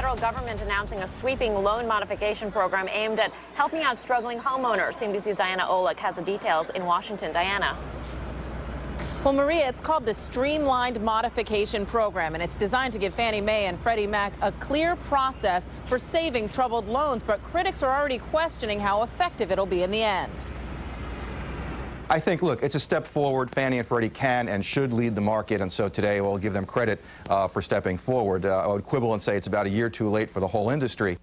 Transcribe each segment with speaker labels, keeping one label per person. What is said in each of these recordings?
Speaker 1: federal government announcing a sweeping loan modification program aimed at helping out struggling homeowners. CNBC's Diana Olick has the details in Washington. Diana.
Speaker 2: Well, Maria, it's called the Streamlined Modification Program, and it's designed to give Fannie Mae and Freddie Mac a clear process for saving troubled loans. But critics are already questioning how effective it'll be in the end.
Speaker 3: I think, look, it's a step forward. Fannie and Freddie can and should lead the market, and so today we'll give them credit for stepping forward. I would quibble and say it's about a year too late for the whole industry.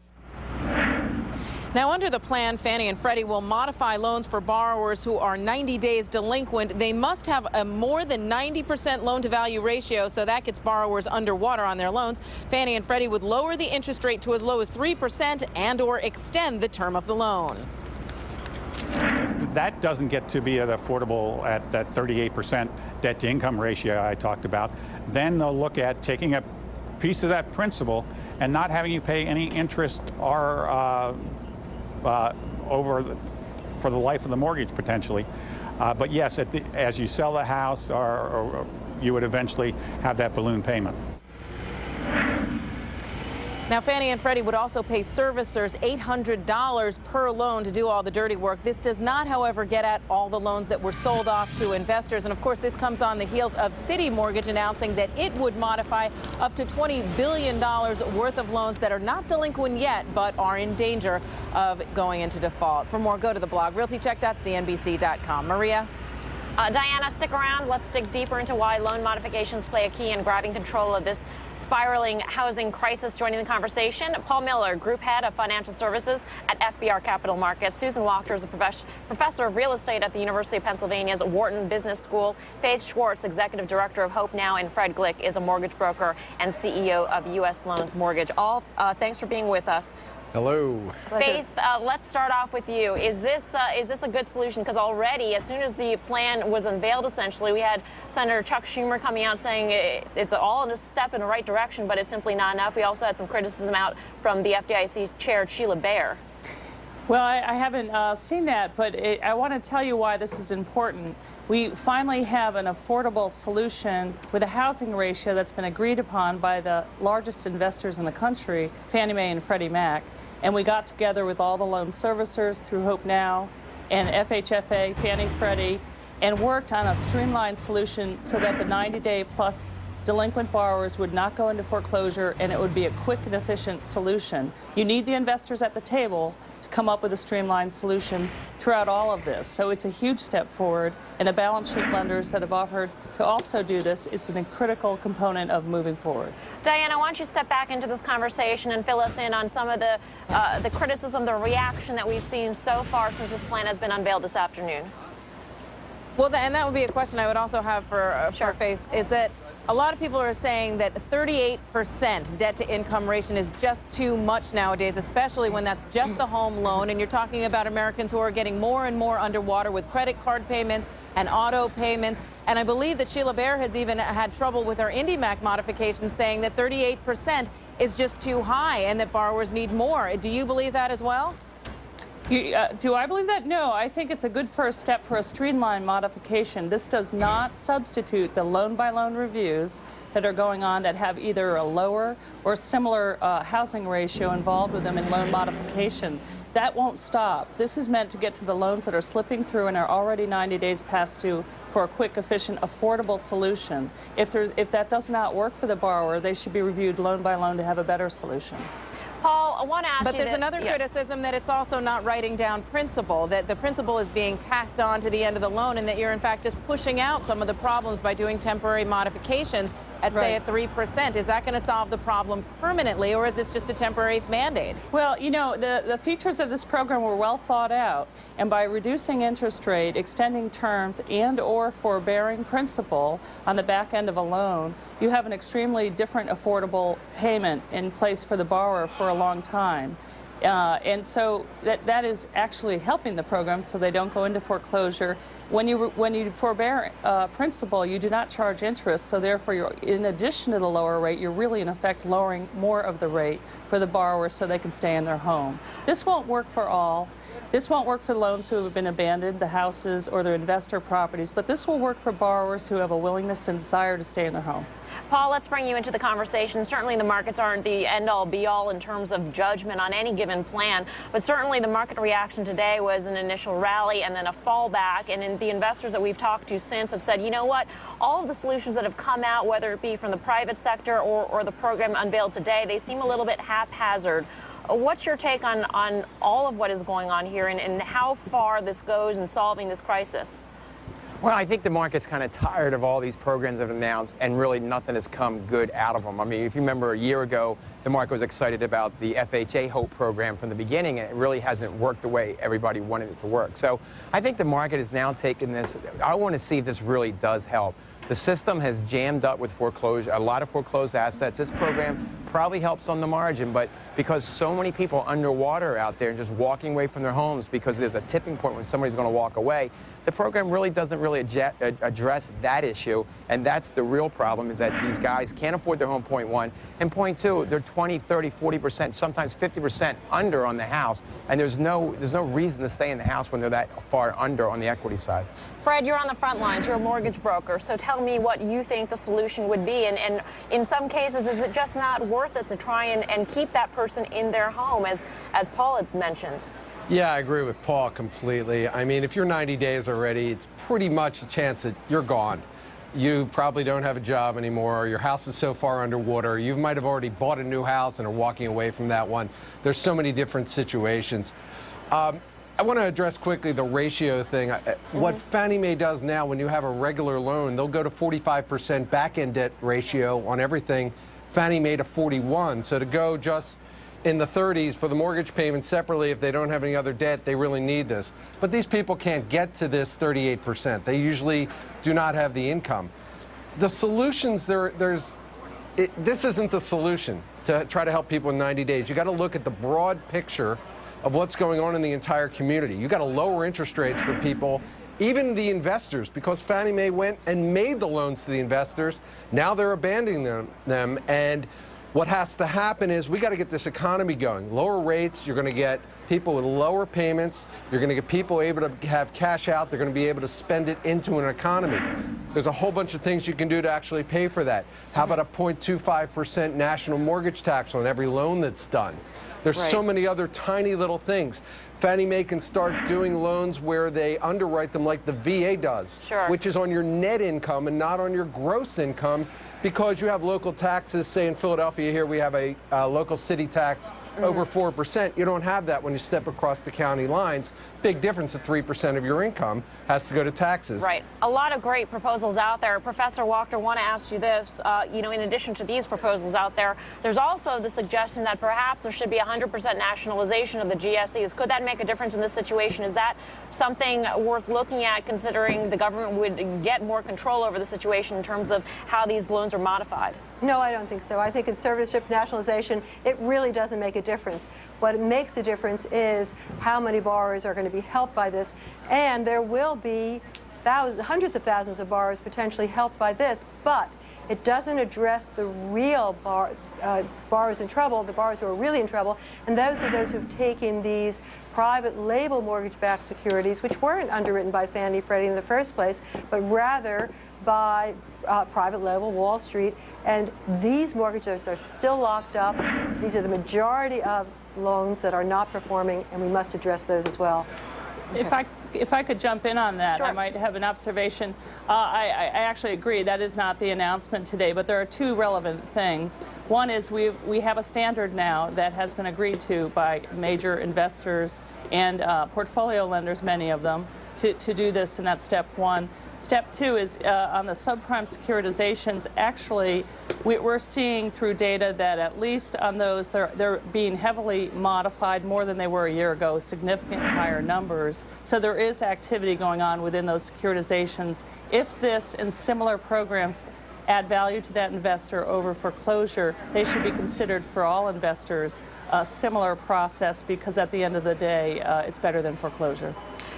Speaker 2: Now, under the plan, Fannie and Freddie will modify loans for borrowers who are 90 days delinquent. They must have a more than 90% loan-to-value ratio, so that gets borrowers underwater on their loans. Fannie and Freddie would lower the interest rate to as low as 3% and/or extend the term of the loan.
Speaker 4: If that doesn't get to be affordable at that 38% debt-to-income ratio I talked about, then they'll look at taking a piece of that principal and not having you pay any interest or for the life of the mortgage, potentially. But yes, as you sell the house, or you would eventually have that balloon payment.
Speaker 2: Now, Fannie and Freddie would also pay servicers $800 per loan to do all the dirty work. This does not, however, get at all the loans that were sold off to investors. And of course, this comes on the heels of Citi Mortgage announcing that it would modify up to $20 billion worth of loans that are not delinquent yet, but are in danger of going into default. For more, go to the blog realtycheck.cnbc.com. Maria?
Speaker 1: Diana, stick around. Let's dig deeper into why loan modifications play a key in grabbing control of this spiraling housing crisis. Joining the conversation, Paul Miller, Group Head of Financial Services at FBR Capital Markets. Susan Walker is a professor of real estate at the University of Pennsylvania's Wharton Business School. Faith Schwartz, Executive Director of Hope Now, and Fred Glick is a mortgage broker and CEO of U.S. Loans Mortgage. All thanks for being with us.
Speaker 5: Hello.
Speaker 1: Faith, let's start off with you. Is this a good solution? Because already, as soon as the plan was unveiled, essentially, we had Senator Chuck Schumer coming out saying it's all a step in the right direction, but it's simply not enough. We also had some criticism out from the FDIC Chair, Sheila Bair.
Speaker 6: Well, I haven't seen that, but I want to tell you why this is important. We finally have an affordable solution with a housing ratio that's been agreed upon by the largest investors in the country, Fannie Mae and Freddie Mac. And we got together with all the loan servicers through Hope Now and FHFA, Fannie Freddie, and worked on a streamlined solution so that the 90-day plus delinquent borrowers would not go into foreclosure, and it would be a quick and efficient solution. You need the investors at the table to come up with a streamlined solution throughout all of this. So it's a huge step forward, and the balance sheet lenders that have offered to also do this is a critical component of moving forward.
Speaker 1: Diana, why don't you step back into this conversation and fill us in on some of the criticism, the reaction that we've seen so far since this plan has been unveiled this afternoon?
Speaker 2: Well, and that would be a question I would also have for Faith, is that a lot of people are saying that 38% debt-to-income ratio is just too much nowadays, especially when that's just the home loan. And you're talking about Americans who are getting more and more underwater with credit card payments and auto payments. And I believe that Sheila Bair has even had trouble with her IndyMac modification, saying that 38% is just too high and that borrowers need more. Do you believe that as well?
Speaker 6: Do I believe that? No, I think it's a good first step for a streamlined modification. This does not substitute the loan-by-loan reviews that are going on that have either a lower or similar housing ratio involved with them in loan modification. That won't stop. This is meant to get to the loans that are slipping through and are already 90 days past due for a quick, efficient, affordable solution. If that does not work for the borrower, they should be reviewed loan by loan to have a better solution.
Speaker 1: Paul, I want to ask you.
Speaker 2: But there's another criticism that it's also not writing down principal, that the principal is being tacked on to the end of the loan, and that you're in fact just pushing out some of the problems by doing temporary modifications at, say, at 3%. Is that going to solve the problem permanently, or is this just a temporary mandate?
Speaker 6: Well, you know, the features of this program were well thought out, and by reducing interest rate, extending terms, and/or forbearing principal on the back end of a loan, you have an extremely different affordable payment in place for the borrower for a long time. And so that is actually helping the program so they don't go into foreclosure. When you forbear principal, you do not charge interest, so therefore, in addition to the lower rate, you're really in effect lowering more of the rate for the borrowers so they can stay in their home. This won't work for all. This won't work for loans who have been abandoned, the houses or their investor properties, but this will work for borrowers who have a willingness and desire to stay in their home.
Speaker 1: Paul, let's bring you into the conversation. Certainly the markets aren't the end-all, be-all in terms of judgment on any given plan, but certainly the market reaction today was an initial rally and then a fallback, and the investors that we've talked to since have said, you know what, all of the solutions that have come out, whether it be from the private sector or the program unveiled today, they seem a little bit haphazard. What's your take on all of what is going on here and how far this goes in solving this crisis?
Speaker 5: Well, I think the market's kind of tired of all these programs that have announced, and really nothing has come good out of them. I mean, if you remember a year ago, the market was excited about the FHA HOPE program from the beginning, and it really hasn't worked the way everybody wanted it to work. So I think the market is now taking this. I want to see if this really does help. The system has jammed up with foreclosure, a lot of foreclosed assets. This program probably helps on the margin, but because so many people are underwater out there and just walking away from their homes because there's a tipping point when somebody's going to walk away, the program really doesn't really address that issue, and that's the real problem, is that these guys can't afford their home, point one, and point two, they're 20, 30, 40%, sometimes 50% under on the house, and there's no reason to stay in the house when they're that far under on the equity side.
Speaker 1: Fred, you're on the front lines, you're a mortgage broker, so tell me what you think the solution would be, and in some cases, is it just not worth it to try and keep that person in their home, as Paul had mentioned?
Speaker 7: Yeah, I agree with Paul completely. I mean, if you're 90 days already, it's pretty much a chance that you're gone. You probably don't have a job anymore. Your house is so far underwater. You might have already bought a new house and are walking away from that one. There's so many different situations. I want to address quickly the ratio thing. What Fannie Mae does now, when you have a regular loan, they'll go to 45% back-end debt ratio on everything. Fannie Mae to 41. So to go just in the 30s for the mortgage payment separately, if they don't have any other debt, they really need this. But these people can't get to this 38%. They usually do not have the income. The solutions, this isn't the solution to try to help people in 90 days. You got to look at the broad picture of what's going on in the entire community. You got to lower interest rates for people, even the investors, because Fannie Mae went and made the loans to the investors. Now they're abandoning them, and what has to happen is we got to get this economy going. Lower rates, you're going to get people with lower payments. You're going to get people able to have cash out. They're going to be able to spend it into an economy. There's a whole bunch of things you can do to actually pay for that. How about a 0.25% national mortgage tax on every loan that's done? There's so many other tiny little things. Fannie Mae can start doing loans where they underwrite them like the VA does, which is on your net income and not on your gross income, because you have local taxes. Say in Philadelphia here, we have a local city tax over 4%. You don't have that when you step across the county lines. Big difference at 3% of your income has to go to taxes. Right.
Speaker 1: A lot of great proposals out there. Professor Wachter, I want to ask you this. In addition to these proposals out there, there's also the suggestion that perhaps there should be 100% nationalization of the GSEs. Could that make a difference in this situation? Is that something worth looking at, considering the government would get more control over the situation in terms of how these loans are modified?
Speaker 8: No, I don't think so. I think conservatorship, nationalization, it really doesn't make a difference. What makes a difference is how many borrowers are going to be helped by this, and there will be hundreds of thousands of borrowers potentially helped by this, but it doesn't address the real borrowers in trouble, the borrowers who are really in trouble, and those are those who've taken these private label mortgage-backed securities, which weren't underwritten by Fannie Freddie in the first place, but rather by private label, Wall Street, and these mortgages are still locked up. These are the majority of loans that are not performing, and we must address those as well.
Speaker 6: Okay. If I could jump in on that, I might have an observation. I actually agree that is not the announcement today, but there are two relevant things. One is we have a standard now that has been agreed to by major investors and portfolio lenders, many of them, to do this, and that's step one. Step two is on the subprime securitizations. Actually, we're seeing through data that at least on those, they're being heavily modified more than they were a year ago, significantly higher numbers. So there is activity going on within those securitizations. If this and similar programs add value to that investor over foreclosure, they should be considered for all investors a similar process, because at the end of the day, it's better than foreclosure.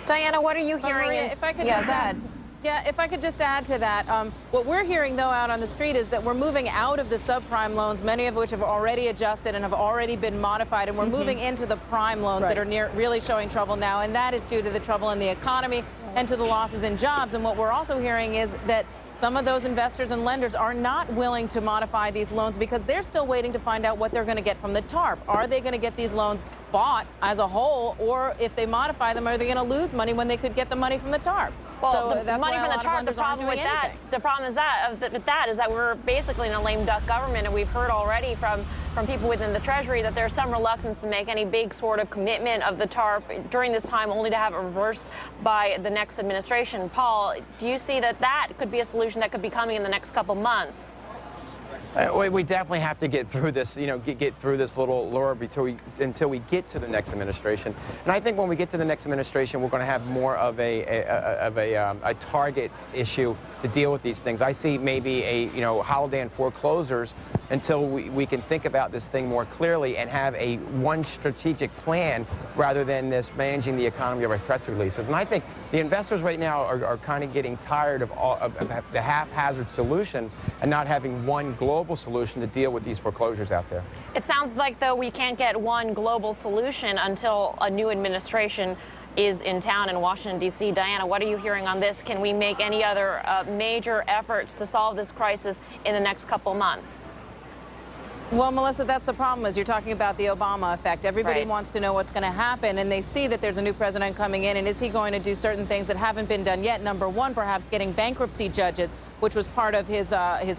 Speaker 1: Diana, what are you hearing?
Speaker 2: Maria, if I could
Speaker 1: yeah,
Speaker 2: just
Speaker 1: go ahead.
Speaker 2: Yeah, if I could just add to that, what we're hearing, though, out on the street is that we're moving out of the subprime loans, many of which have already adjusted and have already been modified, and we're moving into the prime loans that are really showing trouble now, and that is due to the trouble in the economy and to the losses in jobs. And what we're also hearing is that some of those investors and lenders are not willing to modify these loans because they're still waiting to find out what they're going to get from the TARP. Are they going to get these loans bought as a whole, or if they modify them, are they going to lose money when they could get the money from the TARP?
Speaker 1: Well,
Speaker 2: so
Speaker 1: the
Speaker 2: that's
Speaker 1: money
Speaker 2: why
Speaker 1: from the TARP, the problem with that, is that we're basically in a lame duck government, and we've heard already from people within the Treasury that there's some reluctance to make any big sort of commitment of the TARP during this time, only to have it reversed by the next administration. Paul, do you see that could be a solution that could be coming in the next couple months?
Speaker 5: We definitely have to get through this, get through this little lure until we get to the next administration. And I think when we get to the next administration, we're going to have more of a target issue to deal with these things. I see maybe a holiday on foreclosures until we can think about this thing more clearly and have one strategic plan rather than this managing the economy over press releases. And I think the investors right now are kind of getting tired of the haphazard solutions and not having one global solution to deal with these foreclosures out there.
Speaker 1: It sounds like, though, we can't get one global solution until a new administration is in town in Washington, D.C. Diana, what are you hearing on this? Can we make any other major efforts to solve this crisis in the next couple months?
Speaker 2: Well, Melissa, that's the problem, is you're talking about the Obama effect. Everybody wants to know what's going to happen, and they see that there's a new president coming in, and is he going to do certain things that haven't been done yet? Number one, perhaps getting bankruptcy judges, which was part of his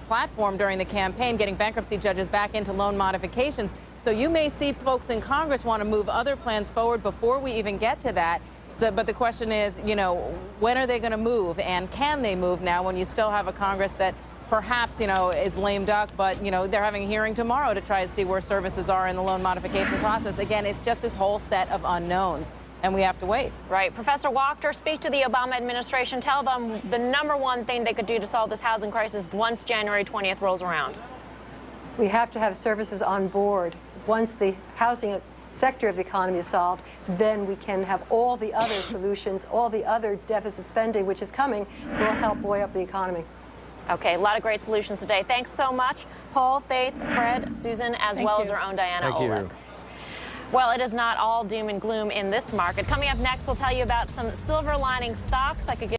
Speaker 2: platform during the campaign, getting bankruptcy judges back into loan modifications. So you may see folks in Congress want to move other plans forward before we even get to that. But the question is, when are they going to move, and can they move now when you still have a Congress that perhaps, is lame duck, but, they're having a hearing tomorrow to try to see where services are in the loan modification process. Again, it's just this whole set of unknowns, and we have to wait.
Speaker 1: Right. Professor Wachter, speak to the Obama administration. Tell them the number one thing they could do to solve this housing crisis once January 20th rolls around.
Speaker 8: We have to have services on board. Once the housing sector of the economy is solved, then we can have all the other solutions, all the other deficit spending, which is coming, will help buoy up the economy.
Speaker 1: Okay, a lot of great solutions today. Thanks so much, Paul, Faith, Fred, Susan, as well as our own Diana Olick. Well, it is not all doom and gloom in this market. Coming up next, we'll tell you about some silver lining stocks that could give